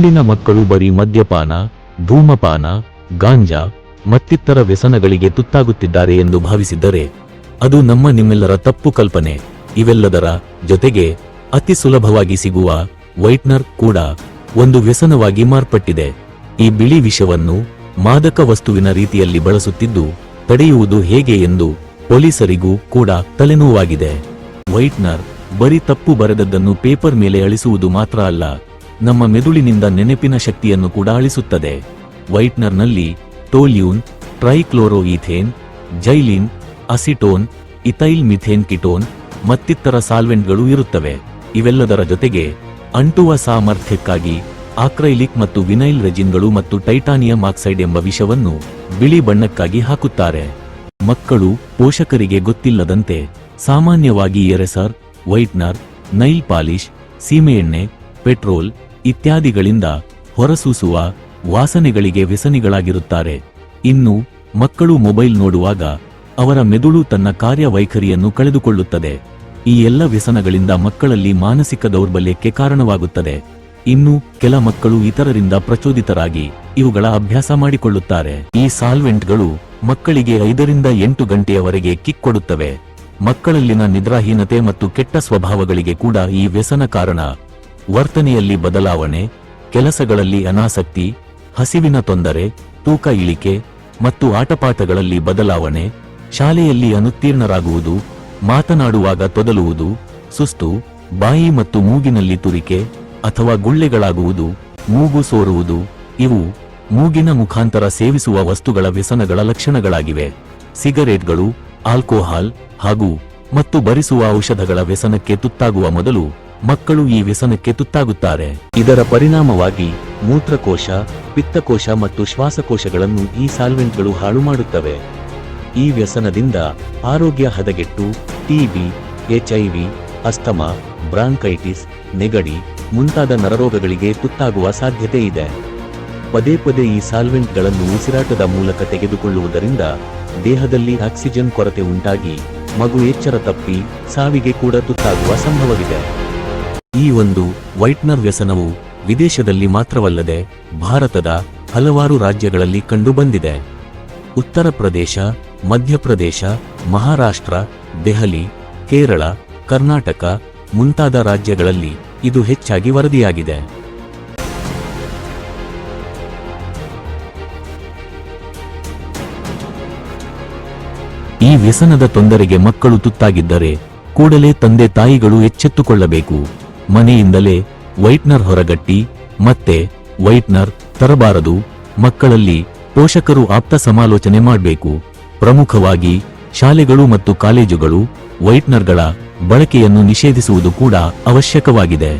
ಇಲ್ಲಿನ ಮಕ್ಕಳು ಬರೀ ಮದ್ಯಪಾನ, ಧೂಮಪಾನ, ಗಾಂಜಾ ಮತ್ತಿತರ ವ್ಯಸನಗಳಿಗೆ ತುತ್ತಾಗುತ್ತಿದ್ದಾರೆ ಎಂದು ಭಾವಿಸಿದ್ದರೆ ಅದು ನಿಮ್ಮೆಲ್ಲರ ತಪ್ಪು ಕಲ್ಪನೆ. ಇವೆಲ್ಲದರ ಜೊತೆಗೆ ಅತಿ ಸುಲಭವಾಗಿ ಸಿಗುವ ವೈಟ್ನರ್ ಕೂಡ ಒಂದು ವ್ಯಸನವಾಗಿ ಮಾರ್ಪಟ್ಟಿದೆ. ಈ ಬಿಳಿ ವಿಷವನ್ನು ಮಾದಕ ವಸ್ತುವಿನ ರೀತಿಯಲ್ಲಿ ಬಳಸುತ್ತಿದ್ದು ತಡೆಯುವುದು ಹೇಗೆ ಎಂದು ಪೊಲೀಸರಿಗೂ ಕೂಡ ತಲೆನೋವಾಗಿದೆ. ವೈಟ್ನರ್ ಬರೀ ತಪ್ಪು ಬರೆದದ್ದನ್ನು ಪೇಪರ್ ಮೇಲೆ ಅಳಿಸುವುದು ಮಾತ್ರ ಅಲ್ಲ, ನಮ್ಮ ಮೆದುಳಿನಿಂದ ನೆನಪಿನ ಶಕ್ತಿಯನ್ನು ಕೂಡ ಅಳಿಸುತ್ತದೆ. ವೈಟ್ನರ್ನಲ್ಲಿ ಟೋಲ್ಯೂನ್, ಟ್ರೈಕ್ಲೋರೋಈಥೇನ್, ಜೈಲಿನ್, ಅಸಿಟೋನ್, ಇಥೈಲ್ ಮಿಥೇನ್ ಕಿಟೋನ್ ಮತ್ತಿತರ ಸಾಲ್ವೆಂಟ್ಗಳು ಇರುತ್ತವೆ. ಇವೆಲ್ಲದರ ಜೊತೆಗೆ ಅಂಟುವ ಸಾಮರ್ಥ್ಯಕ್ಕಾಗಿ ಆಕ್ರೈಲಿಕ್ ಮತ್ತು ವಿನೈಲ್ ರೆಜಿನ್ಗಳು ಮತ್ತು ಟೈಟಾನಿಯಂ ಆಕ್ಸೈಡ್ ಎಂಬ ವಿಷವನ್ನು ಬಿಳಿ ಬಣ್ಣಕ್ಕಾಗಿ ಹಾಕುತ್ತಾರೆ. ಮಕ್ಕಳು ಪೋಷಕರಿಗೆ ಗೊತ್ತಿಲ್ಲದಂತೆ ಸಾಮಾನ್ಯವಾಗಿ ಎರೆಸರ್, ವೈಟ್ನರ್, ನೈಲ್ ಪಾಲಿಶ್, ಸೀಮೆಎಣ್ಣೆ, ಪೆಟ್ರೋಲ್ ಇತ್ಯಾದಿಗಳಿಂದ ಹೊರಸೂಸುವ ವಾಸನೆಗಳಿಗೆ ವ್ಯಸನಿಗಳಾಗಿರುತ್ತಾರೆ. ಇನ್ನು ಮಕ್ಕಳು ಮೊಬೈಲ್ ನೋಡುವಾಗ ಅವರ ಮೆದುಳು ತನ್ನ ಕಾರ್ಯವೈಖರಿಯನ್ನು ಕಳೆದುಕೊಳ್ಳುತ್ತದೆ. ಈ ಎಲ್ಲ ವ್ಯಸನಗಳಿಂದ ಮಕ್ಕಳಲ್ಲಿ ಮಾನಸಿಕ ದೌರ್ಬಲ್ಯಕ್ಕೆ ಕಾರಣವಾಗುತ್ತದೆ. ಇನ್ನು ಕೆಲ ಮಕ್ಕಳು ಇತರರಿಂದ ಪ್ರಚೋದಿತರಾಗಿ ಇವುಗಳ ಅಭ್ಯಾಸ ಮಾಡಿಕೊಳ್ಳುತ್ತಾರೆ. ಈ ಸಾಲ್ವೆಂಟ್ಗಳು ಮಕ್ಕಳಿಗೆ 5 ರಿಂದ 8 ಗಂಟೆಯವರೆಗೆ ಕಿಕ್ ಕೊಡುತ್ತವೆ. ಮಕ್ಕಳಲ್ಲಿನ ನಿದ್ರಾಹೀನತೆ ಮತ್ತು ಕೆಟ್ಟ ಸ್ವಭಾವಗಳಿಗೆ ಕೂಡ ಈ ವ್ಯಸನ ಕಾರಣ. ವರ್ತನೆಯಲ್ಲಿ ಬದಲಾವಣೆ, ಕೆಲಸಗಳಲ್ಲಿ ಅನಾಸಕ್ತಿ, ಹಸಿವಿನ ತೊಂದರೆ, ತೂಕ ಇಳಿಕೆ ಮತ್ತು ಆಟಪಾಠಗಳಲ್ಲಿ ಬದಲಾವಣೆ, ಶಾಲೆಯಲ್ಲಿ ಅನುತ್ತೀರ್ಣರಾಗುವುದು, ಮಾತನಾಡುವಾಗ ತೊದಲುವುದು, ಸುಸ್ತು, ಬಾಯಿ ಮತ್ತು ಮೂಗಿನಲ್ಲಿ ತುರಿಕೆ ಅಥವಾ ಗುಳ್ಳೆಗಳಾಗುವುದು, ಮೂಗು ಸೋರುವುದು ಇವು ಮೂಗಿನ ಮುಖಾಂತರ ಸೇವಿಸುವ ವಸ್ತುಗಳ ವ್ಯಸನಗಳ ಲಕ್ಷಣಗಳಾಗಿವೆ. ಸಿಗರೇಟ್ಗಳು, ಆಲ್ಕೋಹಾಲ್ ಮತ್ತು ಬರಿಸುವ ಔಷಧಗಳ ವ್ಯಸನಕ್ಕೆ ತುತ್ತಾಗುವ ಮೊದಲು ಮಕ್ಕಳು ಈ ವ್ಯಸನಕ್ಕೆ ತುತ್ತಾಗುತ್ತಾರೆ. ಇದರ ಪರಿಣಾಮವಾಗಿ ಮೂತ್ರಕೋಶ, ಪಿತ್ತಕೋಶ ಮತ್ತು ಶ್ವಾಸಕೋಶಗಳನ್ನು ಈ ಸಾಲ್ವೆಂಟ್ಗಳು ಹಾಳು ಮಾಡುತ್ತವೆ. ಈ ವ್ಯಸನದಿಂದ ಆರೋಗ್ಯ ಹದಗೆಟ್ಟು ಟಿಬಿ, HIV, ಅಸ್ತಮಾ, ಬ್ರಾಂಕೈಟಿಸ್, ನೆಗಡಿ ಮುಂತಾದ ನರರೋಗಗಳಿಗೆ ತುತ್ತಾಗುವ ಸಾಧ್ಯತೆ ಇದೆ. ಪದೇ ಪದೇ ಈ ಸಾಲ್ವೆಂಟ್ಗಳನ್ನು ಉಸಿರಾಟದ ಮೂಲಕ ತೆಗೆದುಕೊಳ್ಳುವುದರಿಂದ ದೇಹದಲ್ಲಿ ಆಕ್ಸಿಜನ್ ಕೊರತೆ ಉಂಟಾಗಿ ಮಗು ಎಚ್ಚರ ತಪ್ಪಿ ಸಾವಿಗೆ ಕೂಡ ತುತ್ತಾಗುವ ಸಂಭವವಿದೆ. ಈ ಒಂದು ವೈಟ್ನರ್ ವ್ಯಸನವು ವಿದೇಶದಲ್ಲಿ ಮಾತ್ರವಲ್ಲದೆ ಭಾರತದ ಹಲವಾರು ರಾಜ್ಯಗಳಲ್ಲಿ ಕಂಡುಬಂದಿದೆ. ಉತ್ತರ ಪ್ರದೇಶ, ಮಧ್ಯಪ್ರದೇಶ, ಮಹಾರಾಷ್ಟ್ರ, ದೆಹಲಿ, ಕೇರಳ, ಕರ್ನಾಟಕ ಮುಂತಾದ ರಾಜ್ಯಗಳಲ್ಲಿ ಇದು ಹೆಚ್ಚಾಗಿ ವರದಿಯಾಗಿದೆ. ಈ ವ್ಯಸನದ ತೊಂದರೆಗೆ ಮಕ್ಕಳು ತುತ್ತಾಗಿದ್ದರೆ ಕೂಡಲೇ ತಂದೆ ತಾಯಿಗಳು ಎಚ್ಚೆತ್ತುಕೊಳ್ಳಬೇಕು. ಮನೆಯಿಂದಲೇ ವೈಟ್ನರ್ ಹೊರಗಟ್ಟಿ ಮತ್ತೆ ವೈಟ್ನರ್ ತರಬಾರದು. ಮಕ್ಕಳಲ್ಲಿ ಪೋಷಕರು ಆಪ್ತ ಸಮಾಲೋಚನೆ ಮಾಡಬೇಕು. ಪ್ರಮುಖವಾಗಿ ಶಾಲೆಗಳು ಮತ್ತು ಕಾಲೇಜುಗಳು ವೈಟ್ನರ್ಗಳ ಬಳಕೆಯನ್ನು ನಿಷೇಧಿಸುವುದು ಕೂಡ ಅವಶ್ಯಕವಾಗಿದೆ.